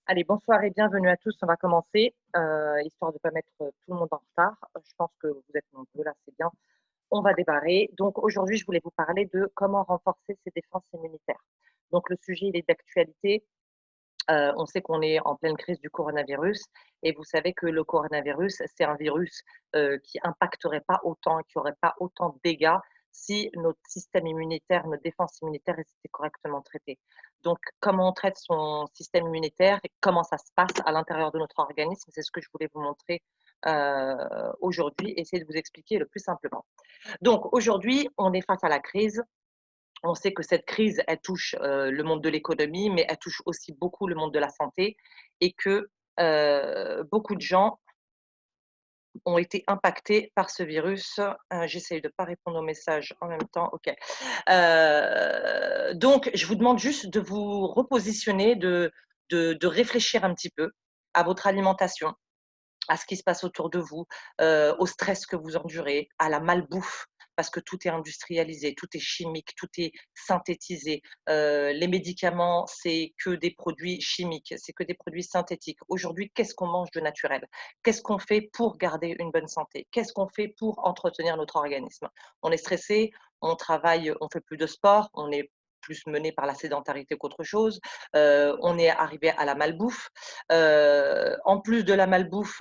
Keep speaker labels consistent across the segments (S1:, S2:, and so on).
S1: Allez, bonsoir et bienvenue à tous. On va commencer, histoire de ne pas mettre, tout le monde en retard. Je pense que vous êtes nombreux là, c'est bien. On va démarrer. Donc aujourd'hui, je voulais vous parler de comment renforcer ses défenses immunitaires. Donc le sujet, il est d'actualité. On sait qu'on est en pleine crise du coronavirus et vous savez que le coronavirus, c'est un virus, qui impacterait pas autant, qui aurait pas autant de dégâts si notre système immunitaire, nos défenses immunitaires étaient correctement traitées. Donc comment on traite son système immunitaire et comment ça se passe à l'intérieur de notre organisme, c'est ce que je voulais vous montrer, aujourd'hui, essayer de vous expliquer le plus simplement. Donc aujourd'hui, on est face à la crise. On sait que cette crise, elle touche, le monde de l'économie, mais elle touche aussi beaucoup le monde de la santé et que, beaucoup de gens ont été impactés par ce virus. J'essaye de ne pas répondre aux messages en même temps. OK. Donc je vous demande juste de vous repositionner, de réfléchir un petit peu à votre alimentation, à ce qui se passe autour de vous, au stress que vous endurez, à la malbouffe, parce que tout est industrialisé, tout est chimique, tout est synthétisé. Les médicaments, c'est que des produits chimiques, c'est que des produits synthétiques. Aujourd'hui, qu'est-ce qu'on mange de naturel? Qu'est-ce qu'on fait pour garder une bonne santé? Qu'est-ce qu'on fait pour entretenir notre organisme? On est stressé, on travaille, on fait plus de sport, on est plus mené par la sédentarité qu'autre chose. On est arrivé à la malbouffe. En plus de la malbouffe,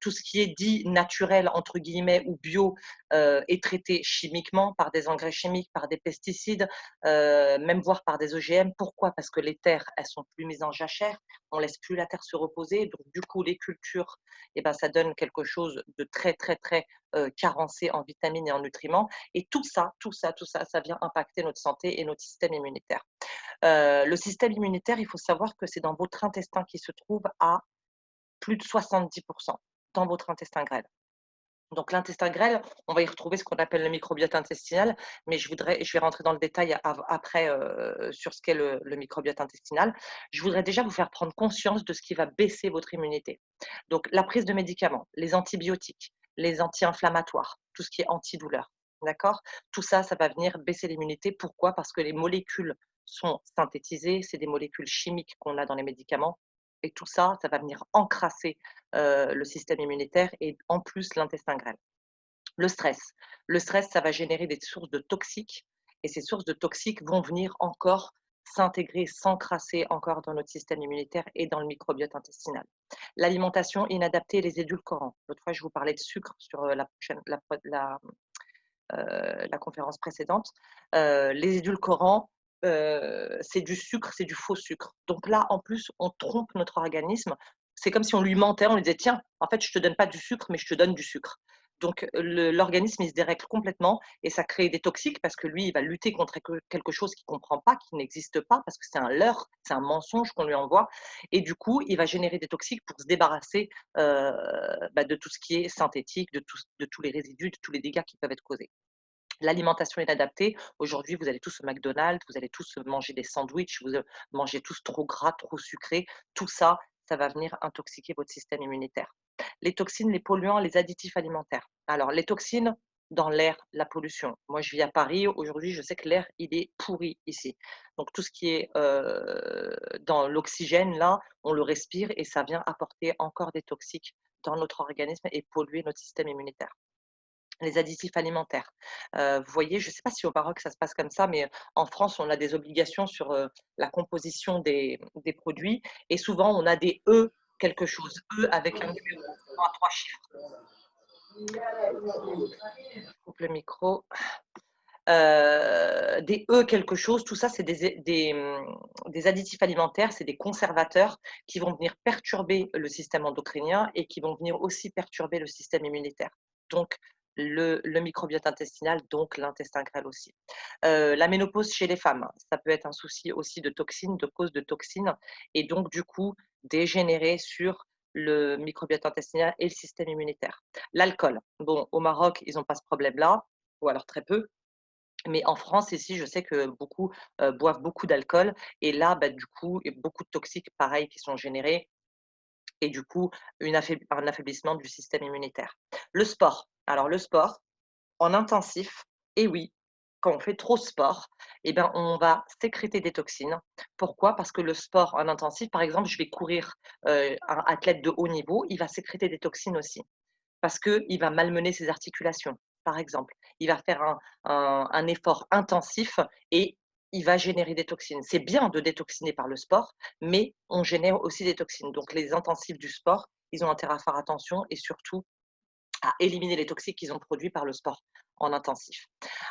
S1: tout ce qui est dit «naturel» entre guillemets ou bio, est traité chimiquement par des engrais chimiques, par des pesticides, même voire par des OGM. Pourquoi? Parce que les terres, elles sont plus mises en jachère, on laisse plus la terre se reposer, donc du coup les cultures et ben, ça donne quelque chose de très, très, très, carencé en vitamines et en nutriments et tout ça, ça vient impacter notre santé et notre système immunitaire. Le système immunitaire, il faut savoir que c'est dans votre intestin qui se trouve à plus de 70 dans votre intestin grêle. Donc l'intestin grêle, on va y retrouver ce qu'on appelle le microbiote intestinal, mais je vais rentrer dans le détail après, sur ce qu'est le microbiote intestinal. Je voudrais déjà vous faire prendre conscience de ce qui va baisser votre immunité. Donc la prise de médicaments, les antibiotiques, les anti-inflammatoires, tout ce qui est antidouleur, d'accord? Tout ça, ça va venir baisser l'immunité. Pourquoi? Parce que les molécules sont synthétisées, c'est des molécules chimiques qu'on a dans les médicaments et tout ça, ça va venir encrasser le système immunitaire et en plus l'intestin grêle. Le stress. Le stress, ça va générer des sources de toxiques et ces sources de toxiques vont venir encore s'intégrer, s'encrasser encore dans notre système immunitaire et dans le microbiote intestinal. L'alimentation inadaptée et les édulcorants. L'autre fois, je vous parlais de sucre sur la conférence précédente. Les édulcorants, c'est du sucre, c'est du faux sucre. Donc là, en plus, on trompe notre organisme. C'est comme si on lui mentait, on lui disait: «Tiens, en fait, je te donne pas du sucre, mais je te donne du sucre». Donc l'organisme, il se dérègle complètement et ça crée des toxiques parce que lui, il va lutter contre quelque chose qu'il comprend pas, qui n'existe pas, parce que c'est un leurre, c'est un mensonge qu'on lui envoie et du coup, il va générer des toxiques pour se débarrasser, de tout ce qui est synthétique, de tous les résidus, de tous les dégâts qui peuvent être causés. L'alimentation inadaptée, aujourd'hui, vous allez tous au McDonald's, vous allez tous manger des sandwichs, vous, mangez tous trop gras, trop sucré. Tout ça, ça va venir intoxiquer votre système immunitaire. Les toxines, les polluants, les additifs alimentaires. Alors les toxines dans l'air, la pollution. Moi, je vis à Paris, aujourd'hui, je sais que l'air, il est pourri ici. Donc tout ce qui est, dans l'oxygène là, on le respire et ça vient apporter encore des toxiques dans notre organisme et polluer notre système immunitaire. Les additifs alimentaires. Vous voyez, je ne sais pas si au Maroc ça se passe comme ça, mais en France, on a des obligations sur, la composition des produits et souvent on a des E quelque chose, E avec un numéro, souvent à 3 chiffres. Je coupe le micro. Des E quelque chose, tout ça, c'est des additifs alimentaires, c'est des conservateurs qui vont venir perturber le système endocrinien et qui vont venir aussi perturber le système immunitaire. Donc le microbiote intestinal, donc l'intestin grêle aussi. La ménopause chez les femmes, ça peut être un souci aussi de toxines, de cause de toxines et donc du coup dégénérer sur le microbiote intestinal et le système immunitaire. L'alcool, bon, au Maroc, ils ont pas ce problème-là, ou alors très peu. Mais en France, ici, je sais que beaucoup, boivent beaucoup d'alcool et là, du coup, il y a beaucoup de toxiques pareil qui sont générés et du coup, un affaiblissement du système immunitaire. Le sport. Alors le sport en intensif et oui, quand on fait trop de sport, eh ben, on va sécréter des toxines. Pourquoi? Parce que le sport en intensif, par exemple, je vais courir, un athlète de haut niveau, il va sécréter des toxines aussi. Parce qu'il va malmener ses articulations, par exemple. Il va faire un effort intensif et il va générer des toxines. C'est bien de détoxiner par le sport, mais on génère aussi des toxines. Donc les intensifs du sport, ils ont intérêt à faire attention et surtout à éliminer les toxiques qu'ils ont produits par le sport en intensif.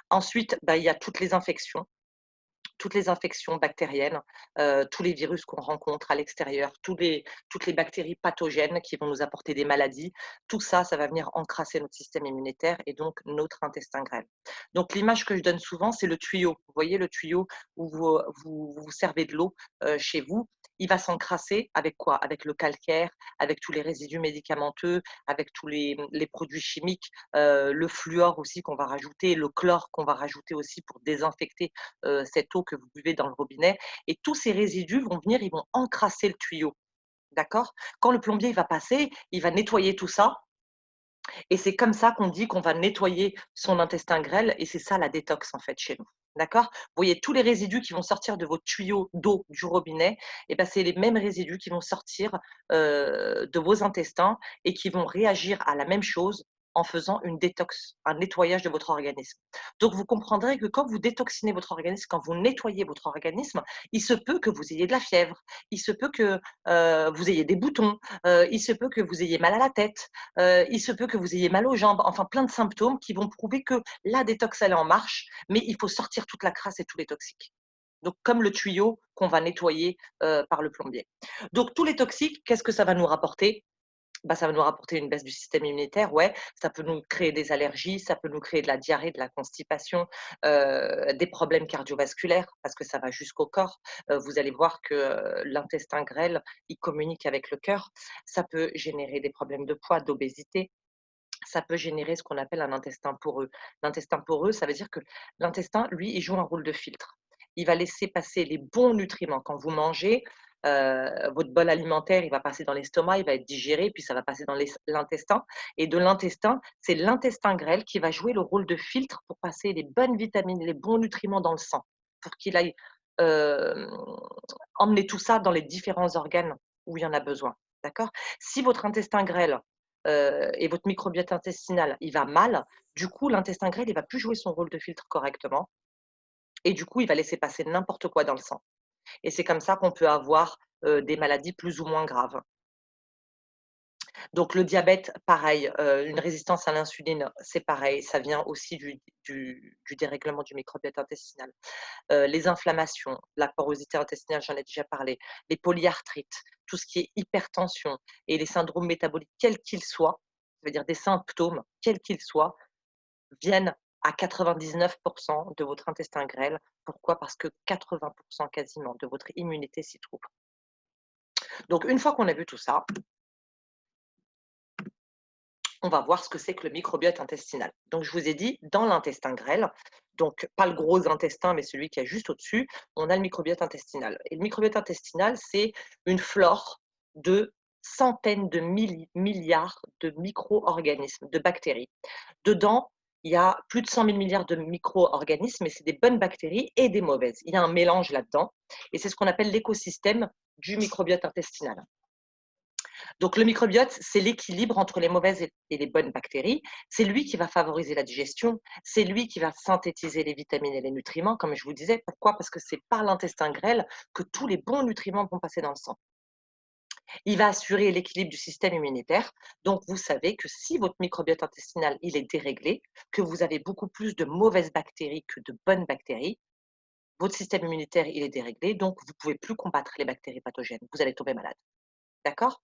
S1: Ensuite, bah, il y a toutes les infections bactériennes, tous les virus qu'on rencontre à l'extérieur, toutes les bactéries pathogènes qui vont nous apporter des maladies, tout ça, ça va venir encrasser notre système immunitaire et donc notre intestin grêle. Donc l'image que je donne souvent, c'est le tuyau. Vous voyez le tuyau où vous servez de l'eau, chez vous, il va s'encrasser avec quoi? Avec le calcaire, avec tous les résidus médicamenteux, avec tous les produits chimiques, le fluor aussi qu'on va rajouter, le chlore qu'on va rajouter aussi pour désinfecter cette eau que vous buvez dans le robinet et tous ces résidus vont venir, ils vont encrasser le tuyau, d'accord? Quand le plombier il va passer, il va nettoyer tout ça et c'est comme ça qu'on dit qu'on va nettoyer son intestin grêle et c'est ça la détox en fait chez nous, d'accord? Vous voyez tous les résidus qui vont sortir de vos tuyaux d'eau du robinet et ben, c'est les mêmes résidus qui vont sortir, de vos intestins et qui vont réagir à la même chose en faisant une détox, un nettoyage de votre organisme. Donc vous comprendrez que quand vous détoxinez votre organisme, quand vous nettoyez votre organisme, il se peut que vous ayez de la fièvre, il se peut que, vous ayez des boutons, il se peut que vous ayez mal à la tête, il se peut que vous ayez mal aux jambes, enfin plein de symptômes qui vont prouver que la détox, elle est en marche, mais il faut sortir toute la crasse et tous les toxiques. Donc comme le tuyau qu'on va nettoyer, par le plombier. Donc tous les toxiques, qu'est-ce que ça va nous rapporter? Bah, ça va nous rapporter une baisse du système immunitaire, ouais, ça peut nous créer des allergies, ça peut nous créer de la diarrhée, de la constipation, des problèmes cardiovasculaires parce que ça va jusqu'au corps. Vous allez voir que, l'intestin grêle, il communique avec le cœur. Ça peut générer des problèmes de poids, d'obésité. Ça peut générer ce qu'on appelle un intestin poreux. L'intestin poreux, ça veut dire que l'intestin, lui, il joue un rôle de filtre. Il va laisser passer les bons nutriments. Quand vous mangez, votre bol alimentaire, il va passer dans l'estomac, il va être digéré, puis ça va passer dans l'intestin. Et de l'intestin, c'est l'intestin grêle qui va jouer le rôle de filtre pour passer les bonnes vitamines, les bons nutriments dans le sang, pour qu'il aille euh, emmener tout ça dans les différents organes où il y en a besoin. D'accord? Si votre intestin grêle et votre microbiote intestinal, il va mal, du coup, l'intestin grêle, il va plus jouer son rôle de filtre correctement et du coup, il va laisser passer n'importe quoi dans le sang et c'est comme ça qu'on peut avoir, des maladies plus ou moins graves. Donc le diabète, pareil, une résistance à l'insuline, c'est pareil, ça vient aussi du dérèglement du microbiote intestinal. Les inflammations, la porosité intestinale, j'en ai déjà parlé, les polyarthrites, tout ce qui est hypertension et les syndromes métaboliques, quels qu'ils soient, ça veut dire des symptômes, quels qu'ils soient, viennent à 99 de votre intestin grêle. Pourquoi? Parce que 80 quasiment de votre immunité s'y trouve. Donc une fois qu'on a vu tout ça, on va voir ce que c'est que le microbiote intestinal. Donc je vous ai dit, dans l'intestin grêle, donc pas le gros intestin, mais celui qui est juste au-dessus, on a le microbiote intestinal. Et le microbiote intestinal, c'est une flore de centaines de milliards de micro-organismes, de bactéries. Dedans, il y a plus de 100 000 milliards de micro-organismes, et c'est des bonnes bactéries et des mauvaises. Il y a un mélange là-dedans, et c'est ce qu'on appelle l'écosystème du microbiote intestinal. Donc le microbiote, c'est l'équilibre entre les mauvaises et les bonnes bactéries. C'est lui qui va favoriser la digestion, c'est lui qui va synthétiser les vitamines et les nutriments, comme je vous disais. Pourquoi? Parce que c'est par l'intestin grêle que tous les bons nutriments vont passer dans le sang. Il va assurer l'équilibre du système immunitaire. Donc vous savez que si votre microbiote intestinal il est déréglé, que vous avez beaucoup plus de mauvaises bactéries que de bonnes bactéries, votre système immunitaire il est déréglé, donc vous ne pouvez plus combattre les bactéries pathogènes. Vous allez tomber malade. D'accord?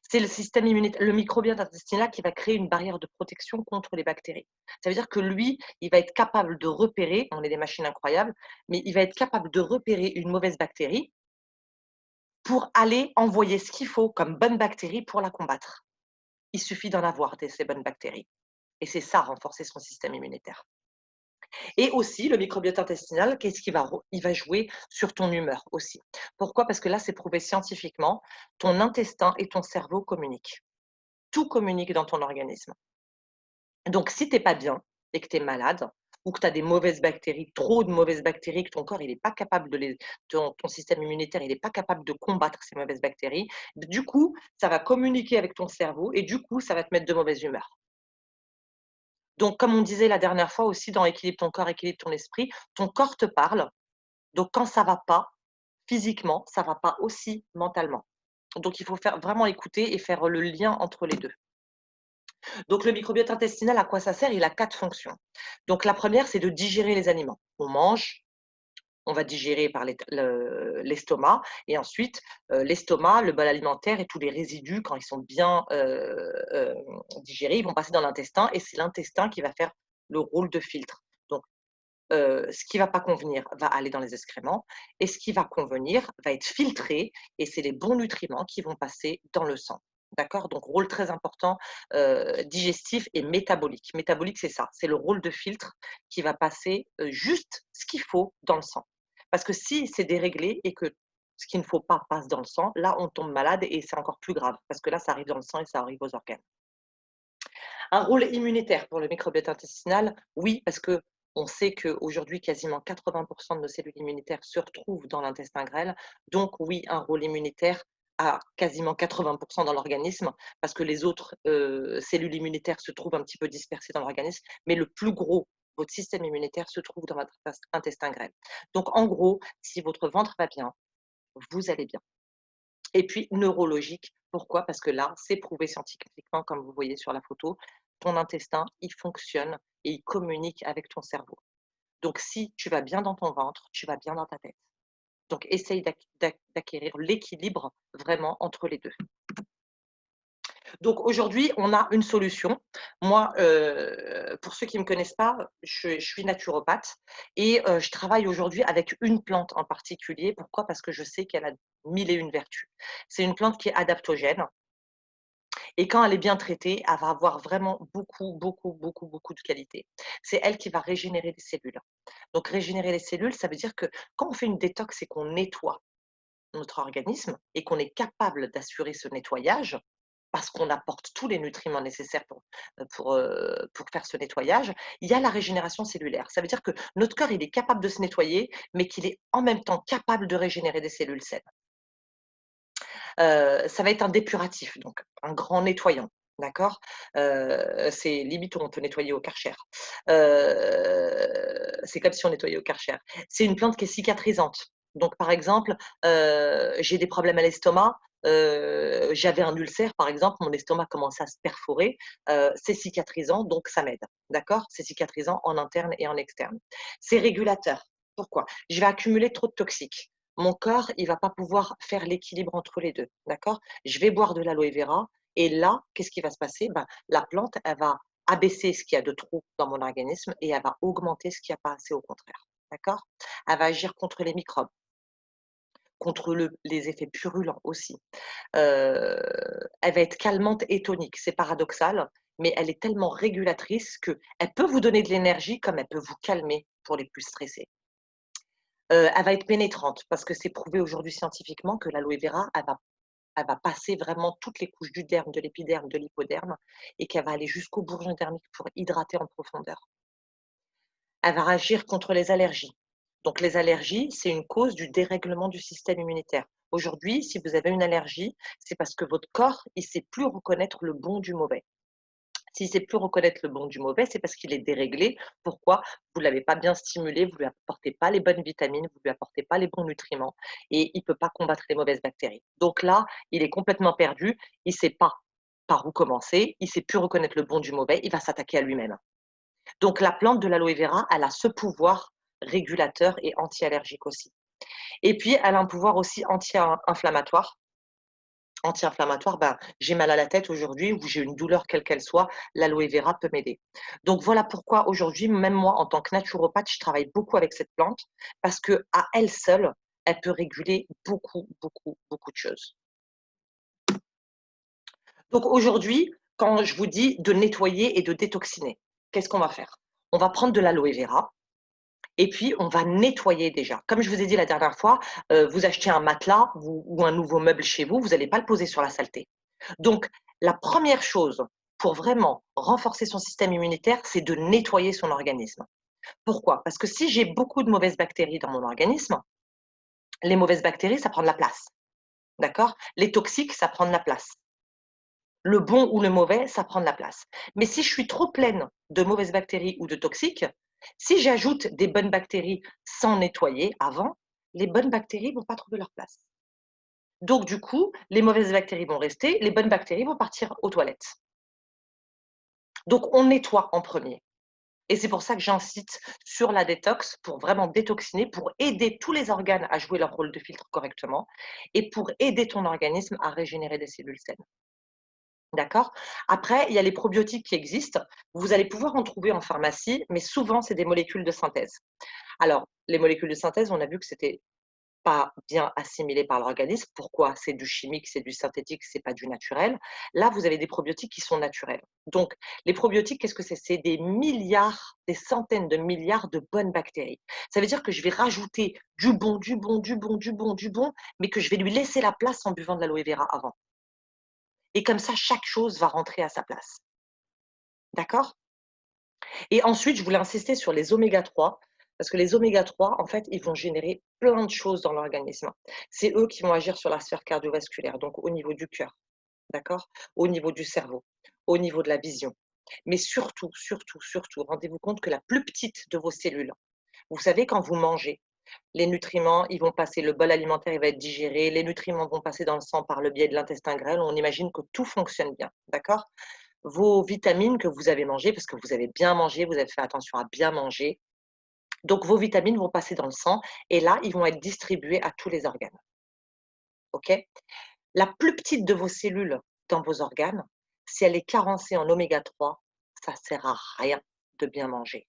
S1: C'est le système immunitaire, le microbiote intestinal qui va créer une barrière de protection contre les bactéries. Ça veut dire que lui, il va être capable de repérer, on est des machines incroyables, mais il va être capable de repérer une mauvaise bactérie pour aller envoyer ce qu'il faut comme bonne bactérie pour la combattre. Il suffit d'en avoir ces bonnes bactéries. Et c'est ça, renforcer son système immunitaire. Et aussi, le microbiote intestinal, qu'est-ce qu'il va, il va jouer sur ton humeur aussi. Pourquoi? Parce que là, c'est prouvé scientifiquement, ton intestin et ton cerveau communiquent. Tout communique dans ton organisme. Donc si tu es pas bien et que tu es malade, ou que tu as des mauvaises bactéries, trop de mauvaises bactéries, que ton corps il est pas capable de ton système immunitaire, il n'est pas capable de combattre ces mauvaises bactéries, du coup, ça va communiquer avec ton cerveau et du coup, ça va te mettre de mauvaise humeur. Donc, comme on disait la dernière fois aussi dans Équilibre ton corps, équilibre ton esprit, ton corps te parle. Donc, quand ça va pas physiquement, ça va pas aussi mentalement. Donc, il faut faire vraiment écouter et faire le lien entre les 2. Donc, le microbiote intestinal, à quoi ça sert? Il a 4 fonctions. Donc, la première, c'est de digérer les aliments. On mange, on va digérer par l'estomac et ensuite, l'estomac, le bol alimentaire et tous les résidus, quand ils sont bien, digérés, ils vont passer dans l'intestin et c'est l'intestin qui va faire le rôle de filtre. Donc, ce qui va pas convenir va aller dans les excréments et ce qui va convenir va être filtré et c'est les bons nutriments qui vont passer dans le sang. D'accord? Donc rôle très important, digestif et métabolique. Métabolique, c'est ça, c'est le rôle de filtre qui va passer, juste ce qu'il faut dans le sang. Parce que si c'est déréglé et que ce qu'il ne faut pas passe dans le sang, là, on tombe malade et c'est encore plus grave parce que là, ça arrive dans le sang et ça arrive aux organes. Un rôle immunitaire pour le microbiote intestinal, oui, parce que on sait qu'aujourd'hui, quasiment 80 de nos cellules immunitaires se retrouvent dans l'intestin grêle. Donc oui, un rôle immunitaire à quasiment 80 dans l'organisme, parce que les autres, cellules immunitaires se trouvent un petit peu dispersées dans l'organisme, mais le plus gros, votre système immunitaire se trouve dans votre intestin grêle. Donc en gros, si votre ventre va bien, vous allez bien. Et puis neurologique, pourquoi? Parce que là, c'est prouvé scientifiquement, comme vous voyez sur la photo, ton intestin, il fonctionne et il communique avec ton cerveau. Donc si tu vas bien dans ton ventre, tu vas bien dans ta tête. Donc essaye d'acquérir l'équilibre vraiment entre les 2. Donc aujourd'hui, on a une solution. Moi, pour ceux qui ne me connaissent pas, je suis naturopathe et je travaille aujourd'hui avec une plante en particulier. Pourquoi? Parce que je sais qu'elle a 1000 et une vertus. C'est une plante qui est adaptogène et quand elle est bien traitée, elle va avoir vraiment beaucoup, beaucoup, beaucoup, beaucoup de qualités. C'est elle qui va régénérer les cellules. Donc régénérer les cellules, ça veut dire que quand on fait une détox et qu'on nettoie notre organisme et qu'on est capable d'assurer ce nettoyage, parce qu'on apporte tous les nutriments nécessaires pour faire ce nettoyage, il y a la régénération cellulaire. Ça veut dire que notre corps, il est capable de se nettoyer, mais qu'il est en même temps capable de régénérer des cellules saines. Ça va être un dépuratif, donc un grand nettoyant, d'accord? C'est limite où on peut nettoyer au Karcher. C'est comme si on nettoyait au Karcher. C'est une plante qui est cicatrisante. Donc par exemple, j'ai des problèmes à l'estomac, j'avais un ulcère par exemple, mon estomac commençait à se perforer, c'est cicatrisant donc ça m'aide, d'accord? C'est cicatrisant en interne et en externe. C'est régulateur. Pourquoi? Je vais accumuler trop de toxiques. Mon corps, il va pas pouvoir faire l'équilibre entre les 2, d'accord? Je vais boire de l'aloe vera et là, qu'est-ce qui va se passer? Ben, la plante, elle va abaisser ce qu'il y a de trop dans mon organisme et elle va augmenter ce qu'il y a pas assez au contraire, d'accord? Elle va agir contre les microbes, contre les effets purulents aussi. Elle va être calmante et tonique. C'est paradoxal, mais elle est tellement régulatrice qu'elle peut vous donner de l'énergie comme elle peut vous calmer pour les plus stressés. Elle va être pénétrante parce que c'est prouvé aujourd'hui scientifiquement que l'aloe vera, elle va passer vraiment toutes les couches du derme, de l'épiderme, de l'hypoderme et qu'elle va aller jusqu'au bourgeon dermique pour hydrater en profondeur. Elle va agir contre les allergies. Donc les allergies, c'est une cause du dérèglement du système immunitaire. Aujourd'hui, si vous avez une allergie, c'est parce que votre corps, il sait plus reconnaître le bon du mauvais. S'il sait plus reconnaître le bon du mauvais, c'est parce qu'il est déréglé. Pourquoi? Vous l'avez pas bien stimulé, vous lui apportez pas les bonnes vitamines, vous lui apportez pas les bons nutriments et il peut pas combattre les mauvaises bactéries. Donc là, il est complètement perdu, il sait pas par où commencer, il sait plus reconnaître le bon du mauvais, il va s'attaquer à lui-même. Donc la plante de l'aloe vera, elle a ce pouvoir régulateur et anti-allergique aussi. Et puis elle a un pouvoir aussi anti-inflammatoire. Anti-inflammatoire, ben, j'ai mal à la tête aujourd'hui ou j'ai une douleur quelle qu'elle soit, l'aloe vera peut m'aider. Donc voilà pourquoi aujourd'hui, même moi en tant que naturopathe, je travaille beaucoup avec cette plante parce que à elle seule, elle peut réguler beaucoup, beaucoup, beaucoup de choses. Donc aujourd'hui, quand je vous dis de nettoyer et de détoxiner, qu'est-ce qu'on va faire? On va prendre de l'aloe vera et puis on va nettoyer déjà. Comme je vous ai dit la dernière fois, vous achetez un matelas ou un nouveau meuble chez vous, vous n'allez pas le poser sur la saleté. Donc, la première chose pour vraiment renforcer son système immunitaire, c'est de nettoyer son organisme. Pourquoi? Parce que si j'ai beaucoup de mauvaises bactéries dans mon organisme, les mauvaises bactéries, ça prend de la place, d'accord? Les toxiques, ça prend de la place. Le bon ou le mauvais, ça prend de la place. Mais si je suis trop pleine de mauvaises bactéries ou de toxiques, si j'ajoute des bonnes bactéries sans nettoyer avant, les bonnes bactéries vont pas trouver leur place. Donc du coup, les mauvaises bactéries vont rester, les bonnes bactéries vont partir aux toilettes. Donc on nettoie en premier. Et c'est pour ça que j'incite sur la détox pour vraiment détoxiner, pour aider tous les organes à jouer leur rôle de filtre correctement et pour aider ton organisme à régénérer des cellules saines. D'accord? Après, il y a les probiotiques qui existent. Vous allez pouvoir en trouver en pharmacie, mais souvent, c'est des molécules de synthèse. Alors, les molécules de synthèse, on a vu que c'était pas bien assimilé par l'organisme. Pourquoi? C'est du chimique, c'est du synthétique, c'est pas du naturel. Là, vous avez des probiotiques qui sont naturels. Donc, les probiotiques, qu'est-ce que c'est? C'est des milliards, des centaines de milliards de bonnes bactéries. Ça veut dire que je vais rajouter du bon, du bon, du bon, du bon, du bon, mais que je vais lui laisser la place en buvant de l'aloe vera avant. Et comme ça, chaque chose va rentrer à sa place. D'accord? Et ensuite, je voulais insister sur les oméga 3 parce que les oméga 3, en fait, ils vont générer plein de choses dans l'organisme. C'est eux qui vont agir sur la sphère cardiovasculaire, donc au niveau du cœur, d'accord? Au niveau du cerveau, au niveau de la vision. Mais surtout, surtout, surtout, rendez-vous compte que la plus petite de vos cellules, vous savez, quand vous mangez, les nutriments, ils vont passer, le bol alimentaire, il va être digéré, les nutriments vont passer dans le sang par le biais de l'intestin grêle. On imagine que tout fonctionne bien, d'accord? Vos vitamines que vous avez mangées, parce que vous avez bien mangé, vous avez fait attention à bien manger, donc vos vitamines vont passer dans le sang et là, ils vont être distribués à tous les organes, OK? La plus petite de vos cellules dans vos organes, si elle est carencée en oméga 3, ça sert à rien de bien manger.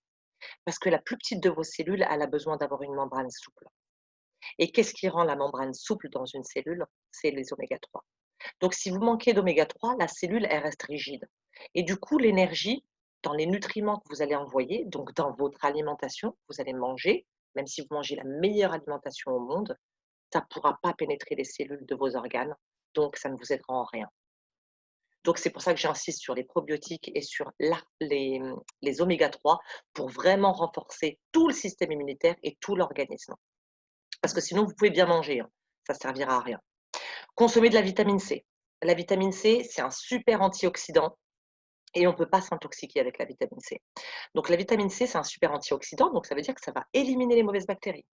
S1: Parce que la plus petite de vos cellules, elle a besoin d'avoir une membrane souple. Et qu'est-ce qui rend la membrane souple dans une cellule? C'est les oméga 3. Donc si vous manquez d'oméga 3, la cellule, elle reste rigide. Et du coup, l'énergie dans les nutriments que vous allez envoyer, donc dans votre alimentation, vous allez manger, même si vous mangez la meilleure alimentation au monde, ça ne pourra pas pénétrer les cellules de vos organes, donc ça ne vous aidera en rien. Donc c'est pour ça que j'insiste sur les probiotiques et sur les oméga 3 pour vraiment renforcer tout le système immunitaire et tout l'organisme. Parce que sinon, vous pouvez bien manger, hein, ça ne servira à rien. Consommer de la vitamine C. La vitamine C, c'est un super antioxydant et on ne peut pas s'intoxiquer avec la vitamine C. Donc la vitamine C, c'est un super antioxydant, donc ça veut dire que ça va éliminer les mauvaises bactéries.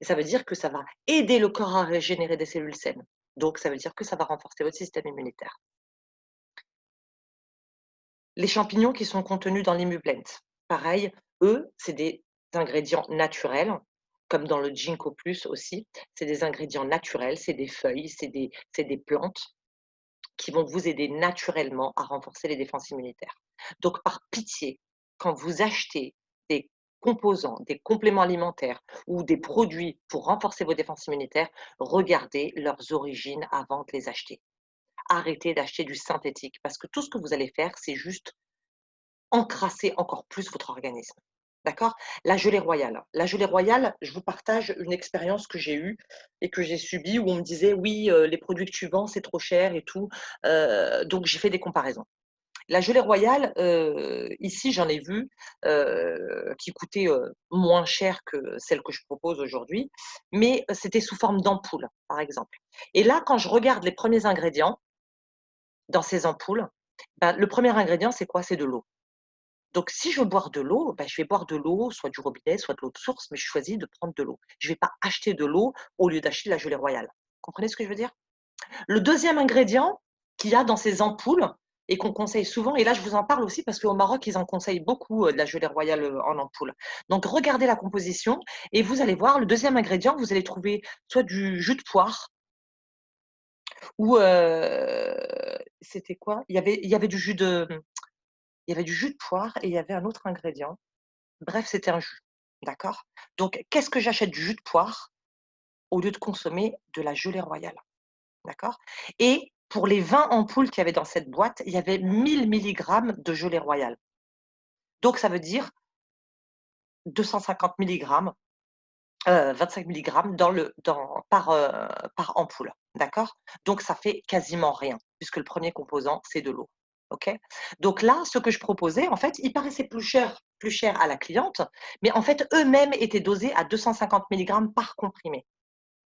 S1: Et ça veut dire que ça va aider le corps à régénérer des cellules saines. Donc ça veut dire que ça va renforcer votre système immunitaire. Les champignons qui sont contenus dans l'Immublend, pareil, eux, c'est des ingrédients naturels, comme dans le Ginkgo plus aussi. C'est des ingrédients naturels, c'est des feuilles, c'est des plantes qui vont vous aider naturellement à renforcer les défenses immunitaires. Donc par pitié, quand vous achetez des composants, des compléments alimentaires ou des produits pour renforcer vos défenses immunitaires, regardez leurs origines avant de les acheter. Arrêtez d'acheter du synthétique parce que tout ce que vous allez faire, c'est juste encrasser encore plus votre organisme. D'accord? La gelée royale. La gelée royale, je vous partage une expérience que j'ai eue et que j'ai subie où on me disait: «Oui, les produits que tu vends, c'est trop cher et tout», donc j'ai fait des comparaisons. La gelée royale, ici, j'en ai vu, qui coûtait, moins cher que celle que je propose aujourd'hui, mais c'était sous forme d'ampoule, par exemple. Et là, quand je regarde les premiers ingrédients dans ces ampoules, bah, le premier ingrédient, c'est quoi? C'est de l'eau. Donc si je veux boire de l'eau, bah, je vais boire de l'eau, soit du robinet, soit de l'eau de source, mais je choisis de prendre de l'eau. Je ne vais pas acheter de l'eau au lieu d'acheter de la gelée royale. Vous comprenez ce que je veux dire? Le deuxième ingrédient qu'il y a dans ces ampoules et qu'on conseille souvent, et là je vous en parle aussi parce qu'au Maroc, ils en conseillent beaucoup, de la gelée royale, en ampoule. Donc regardez la composition et vous allez voir le deuxième ingrédient, vous allez trouver soit du jus de poire ou, c'était quoi? Il y avait du jus de, il y avait du jus de poire et il y avait un autre ingrédient. Bref, c'était un jus, d'accord? Donc qu'est-ce que j'achète? Du jus de poire au lieu de consommer de la gelée royale, d'accord? Et pour les 20 ampoules qu'il y avait dans cette boîte, il y avait 1000 milligrammes de gelée royale. Donc ça veut dire 250 milligrammes, 25 milligrammes par ampoule, d'accord? Donc ça fait quasiment rien puisque le premier composant, c'est de l'eau. OK? Donc là, ce que je proposais, en fait, il paraissait plus cher à la cliente, mais en fait, eux-mêmes étaient dosés à 250 milligrammes par comprimé.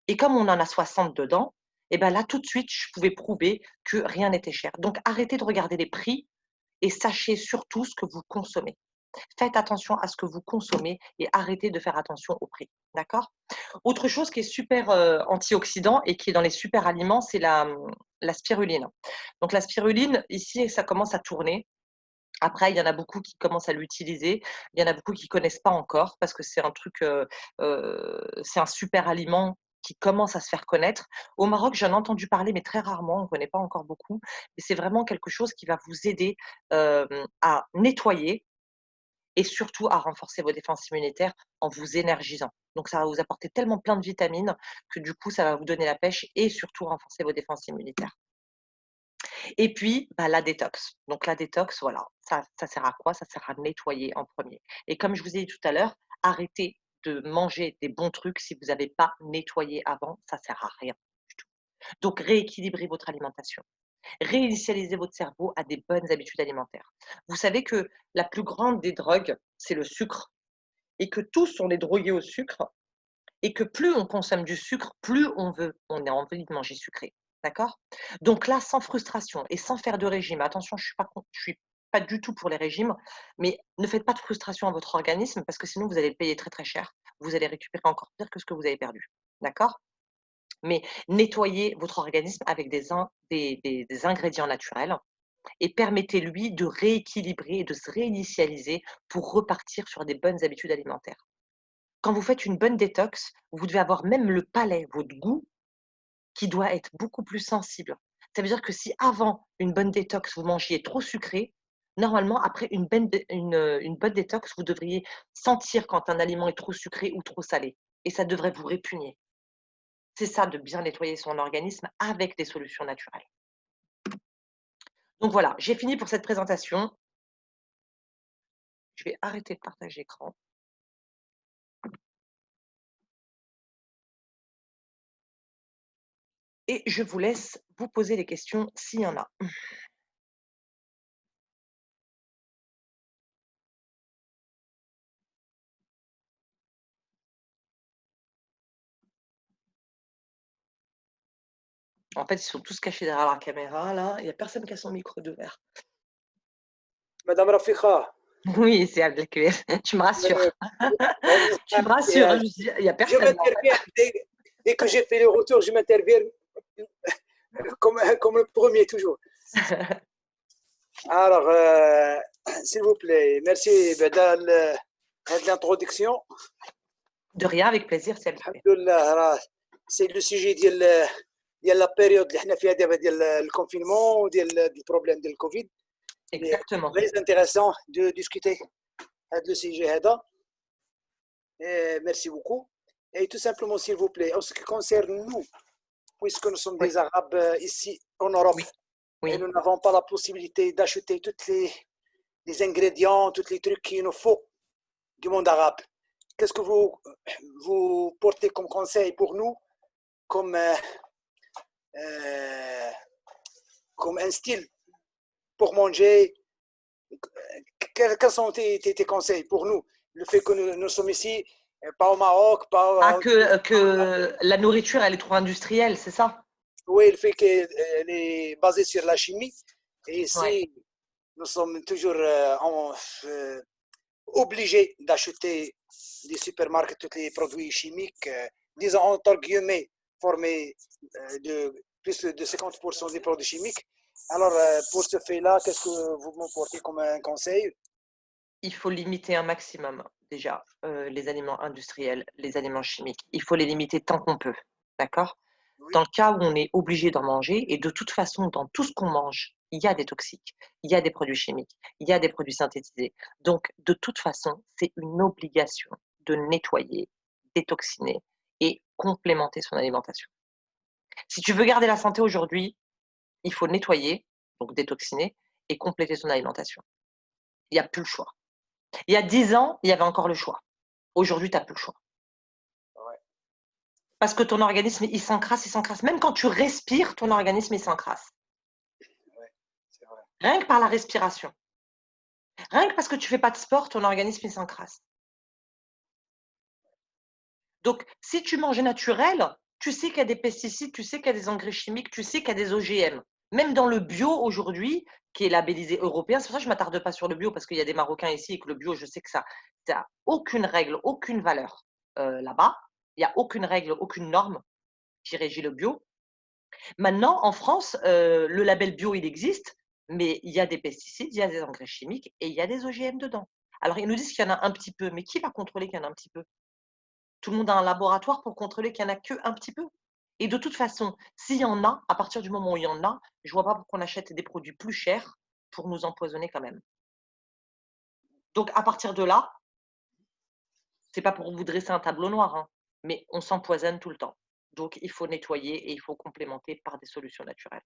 S1: Et comme on en a 60 dedans, et ben là, tout de suite, je pouvais prouver que rien n'était cher. Donc arrêtez de regarder les prix et sachez surtout ce que vous consommez. Faites attention à ce que vous consommez et arrêtez de faire attention au prix, d'accord? Autre chose qui est super, antioxydant et qui est dans les super aliments, c'est la spiruline. Donc la spiruline, ici, ça commence à tourner. Après, il y en a beaucoup qui commencent à l'utiliser. Il y en a beaucoup qui connaissent pas encore parce que c'est un truc, c'est un super aliment qui commence à se faire connaître. Au Maroc, j'en ai entendu parler, mais très rarement, on ne connaît pas encore beaucoup. Mais c'est vraiment quelque chose qui va vous aider, à nettoyer et surtout à renforcer vos défenses immunitaires en vous énergisant. Donc ça va vous apporter tellement plein de vitamines que du coup, ça va vous donner la pêche et surtout renforcer vos défenses immunitaires. Et puis, bah, la détox. Donc la détox, voilà, ça sert à quoi? Ça sert à nettoyer en premier. Et comme je vous ai dit tout à l'heure, arrêtez de manger des bons trucs si vous n'avez pas nettoyé avant, ça sert à rien du tout. Donc rééquilibrez votre alimentation. Réinitialisez votre cerveau à des bonnes habitudes alimentaires. Vous savez que la plus grande des drogues, c'est le sucre et que tous on est drogués au sucre et que plus on consomme du sucre, plus on a envie de manger sucré. D'accord? Donc là, sans frustration et sans faire de régime, attention, je suis pas du tout pour les régimes, mais ne faites pas de frustration à votre organisme parce que sinon vous allez le payer très, très cher. Vous allez récupérer encore pire que ce que vous avez perdu. D'accord? Mais nettoyez votre organisme avec des ingrédients naturels et permettez-lui de rééquilibrer et de se réinitialiser pour repartir sur des bonnes habitudes alimentaires. Quand vous faites une bonne détox, vous devez avoir même le palais, votre goût, qui doit être beaucoup plus sensible. Ça veut dire que si avant une bonne détox, vous mangiez trop sucré, normalement après une bonne détox, vous devriez sentir quand un aliment est trop sucré ou trop salé et ça devrait vous répugner. C'est ça de bien nettoyer son organisme avec des solutions naturelles. Donc voilà, j'ai fini pour cette présentation. Je vais arrêter de partager l'écran et je vous laisse vous poser les questions s'il y en a. En fait, ils sont tous cachés derrière la caméra là, il y a personne qui a son micro ouvert.
S2: Madame Rafika,
S1: Oui, c'est Abdelkbir. Tu me rassures. Tu me rassures, hein, je me suis dit: «Il y a
S2: je
S1: personne là, en fait».
S2: m'interviens dès que j'ai fait le retour, je m'interviens comme le premier toujours. Alors, s'il vous plaît, merci بدل هاد l'introduction.
S1: De rien, avec plaisir, c'est
S2: الحمد
S1: Abdelkbir.
S2: لله راه سي لو سوجي ديال لا بيريود اللي حنا فيها دابا ديال الكونفينمون وديال البروبليم ديال الكوفيد اللي
S1: Exactement.
S2: très intéressant de discuter هاد لو سوجي هذا. Merci beaucoup. Et tout simplement, s'il vous plaît, en ce qui concerne nous, puisque nous sommes
S1: Oui,
S2: des Arabes ici en Europe
S1: oui,
S2: et
S1: oui.
S2: nous n'avons pas la possibilité d'acheter tous les ingrédients, tous les trucs qu'il nous faut du monde arabe, qu'est-ce que vous portez comme conseil pour nous, comme, euh, comme un style pour manger? Quels sont tes conseils pour nous? Le fait que nous sommes ici, pas au Maroc,
S1: Ah,
S2: pas
S1: que la nourriture, elle est trop industrielle, c'est ça?
S2: oui, le fait qu'elle est basée sur la chimie. Et
S1: Ouais.
S2: ici, nous sommes toujours obligés d'acheter des supermarchés tous les produits chimiques, disons entre guillemets, formés de plus de 50% des produits chimiques. Alors, pour ce fait-là, qu'est-ce que vous me portez comme un conseil?
S1: Il faut limiter un maximum, déjà, les aliments industriels, les aliments chimiques. Il faut les limiter tant qu'on peut, d'accord?
S2: Oui,
S1: Dans le cas où on est obligé d'en manger et de toute façon, dans tout ce qu'on mange, il y a des toxiques, il y a des produits chimiques, il y a des produits synthétisés. Donc de toute façon, c'est une obligation de nettoyer, détoxiner et complémenter son alimentation. Si tu veux garder la santé aujourd'hui, il faut nettoyer, donc détoxiner et compléter son alimentation. Il y a plus le choix. Il y a 10 ans, il y avait encore le choix. Aujourd'hui, tu as plus le choix.
S2: ouais,
S1: Parce que ton organisme, il s'encrasse, il s'encrasse. Même quand tu respires, ton organisme, il s'encrasse.
S2: ouais, c'est vrai.
S1: Rien que par la respiration. Rien que parce que tu fais pas de sport, ton organisme il s'encrasse. Donc, si tu manges naturel, tu sais qu'il y a des pesticides, tu sais qu'il y a des engrais chimiques, tu sais qu'il y a des OGM. Même dans le bio aujourd'hui, qui est labellisé européen, c'est pour ça que je ne m'attarde pas sur le bio, parce qu'il y a des Marocains ici et que le bio, je sais que ça n'a aucune règle, aucune valeur là-bas. Il n'y a aucune règle, aucune norme qui régit le bio. Maintenant, en France, le label bio, il existe, mais il y a des pesticides, il y a des engrais chimiques et il y a des OGM dedans. Alors, ils nous disent qu'il y en a un petit peu, mais qui va contrôler qu'il y en a un petit peu? Tout le monde a un laboratoire pour contrôler qu'il n'y en a qu'un petit peu. Et de toute façon, s'il y en a, à partir du moment où il y en a, je ne vois pas pourquoi on achète des produits plus chers pour nous empoisonner quand même. Donc, à partir de là, c'est pas pour vous dresser un tableau noir, hein, mais on s'empoisonne tout le temps. Donc, il faut nettoyer et il faut complémenter par des solutions naturelles.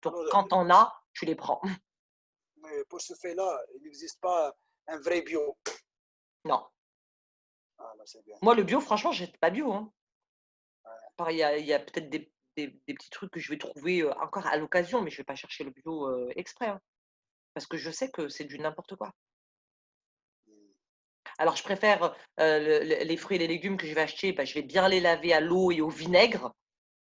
S1: Donc,
S2: Alors,
S1: quand on a, tu les prends.
S2: mais pour ce fait-là, il n'existe pas un vrai bio.
S1: Non.
S2: Ah, là, c'est bien.
S1: Moi, le bio, franchement, je n'achète pas bio. Hein.
S2: Ouais.
S1: Pareil, il y a peut-être des petits trucs que je vais trouver encore à l'occasion, mais je ne vais pas chercher le bio exprès. Hein, parce que je sais que c'est du n'importe quoi. Alors, je préfère les fruits et les légumes que je vais acheter, je vais bien les laver à l'eau et au vinaigre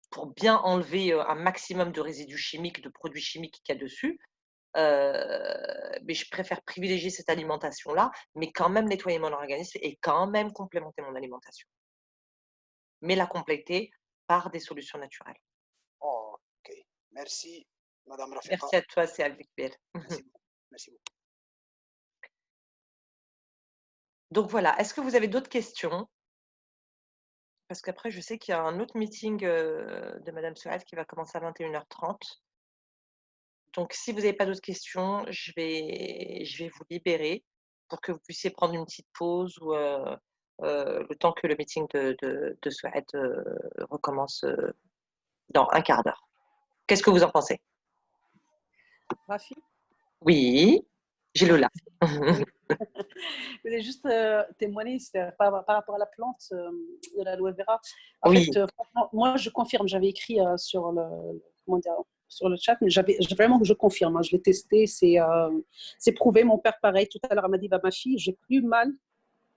S1: pour bien enlever un maximum de résidus chimiques, de produits chimiques qu'il y a dessus. Mais je préfère privilégier cette alimentation-là, mais quand même nettoyer mon organisme et quand même complémenter mon alimentation. Mais la compléter par des solutions naturelles.
S2: Oh, ok. Merci, Madame Rafiqa.
S1: Merci à toi, c'est avec plaisir.
S2: Merci beaucoup. Merci beaucoup.
S1: Donc voilà, est-ce que vous avez d'autres questions? Parce qu'après, je sais qu'il y a un autre meeting de Madame Souad qui va commencer à 21h30. Donc, si vous n'avez pas d'autres questions, je vais vous libérer pour que vous puissiez prendre une petite pause ou le temps que le meeting de Souad recommence dans un quart d'heure. Qu'est-ce que vous en pensez?
S3: Rafi,
S1: Oui, j'ai Lola.
S3: oui. Je voulais juste témoigner par rapport à la plante de l'aloe vera. En
S1: Oui.
S3: fait, moi, je confirme, j'avais écrit sur comment dire, sur le chat, mais vraiment, je confirme, hein, je l'ai testé, c'est prouvé. Mon père, pareil, tout à l'heure, il m'a dit, bah, ma fille, j'ai plus mal.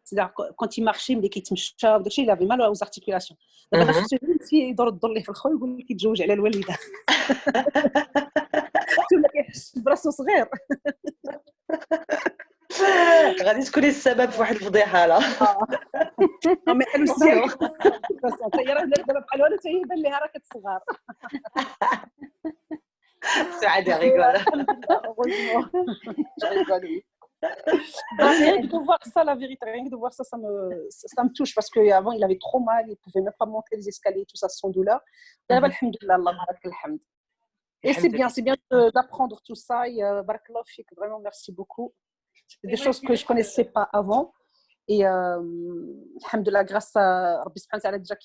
S3: C'est-à-dire, quand il marchait, il avait mal aux articulations. دابا
S1: Mhm.
S3: شفتي انت يضرب ليه في الخو يقول لك يتزوج على الوالده ولا كيحس براسو صغير.
S1: غادي تكوني السبب في واحد الفضيحه لا.
S3: مي الوسيان هي راه دابا بحال والو حتى هي يبان ليها راه كتصغر.
S1: سعاد rigole.
S3: الحمد لله heureusement. Je rigole, oui. Bah, rien que de voir ça, la vérité, rien que de voir ça, ça me touche parce qu'avant, il avait trop mal, il ne pouvait même pas monter les escaliers, tout ça, sans douleur. Alhamdulillah, Allah barak alhamd. Et c'est bien d'apprendre tout ça. Et barakallah fik, vraiment, merci beaucoup. C'est des choses que je ne connaissais pas avant. Et alhamdulillah, grâce à Rabbi subhanahu wa ta'ala déjà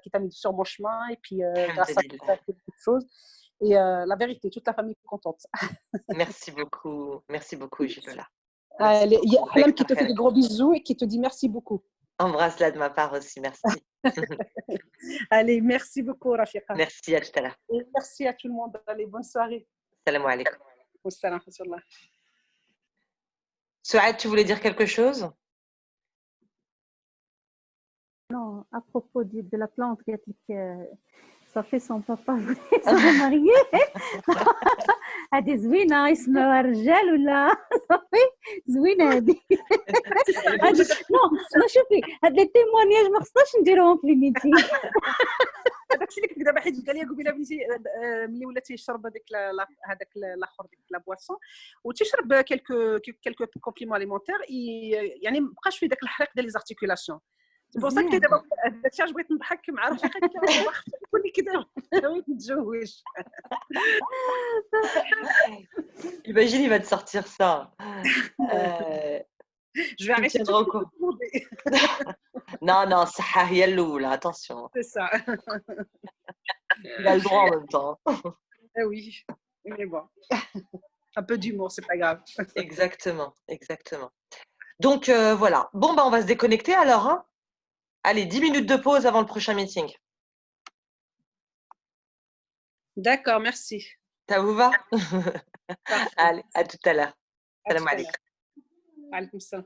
S3: qui t'a mis sur mon chemin. Et puis, grâce à toi, fait beaucoup de choses. Et la vérité, toute la famille est contente.
S1: Merci beaucoup, Gilola.
S3: Il y a Halam qui te fait des gros bisous et qui te dit merci beaucoup.
S1: Embrasse-la de ma part aussi, merci.
S3: Allez, merci beaucoup, Rafiqa.
S1: Merci, à tout à l'heure.
S3: Et merci à tout le monde. Allez, bonne soirée.
S1: Salam alaikum.
S3: Wassalam, Rasulullah.
S1: Souad, tu voulais dire quelque chose?
S4: Non, à propos de la plante, ça fait son papa voulait se marier. هذه زوينة اسمها رجال ولا صافي زوينة هذه. نو شوفي هاد لي تيمونياج ما خصناش نديروهم في لي ميتين.
S3: داكشي اللي كنت دابا حيت قال لي قبيله بنتي ملي ولا تيشرب هذاك الاخر ديك لا بواسون وتيشرب كيلكو كومبليمون اليمونتير يعني ما بقاش في داك الحريق ديال لي زارتيكولاسيون. C'est pour ça que دابا داكشي علاش بغيت نضحك مع رفيقتي يقول لي كذا بغيت نتزوج.
S1: Imagine, il va te sortir ça.
S3: Je vais arrêter de
S1: Non, صحة هي الأولى, attention.
S3: C'est ça.
S1: Il a le droit en même temps.
S3: Eh oui, mais bon. Un peu d'humour, c'est pas grave.
S1: Exactement. Donc voilà. Bon, on va se déconnecter alors. Hein. Allez, 10 minutes de pause avant le prochain meeting.
S3: D'accord, merci.
S1: Ça vous va?
S3: Parfait.
S1: Allez, à tout à l'heure.
S3: À tout
S1: Salam
S3: à
S1: alaikum.
S3: l'heure. Alaykoum salam.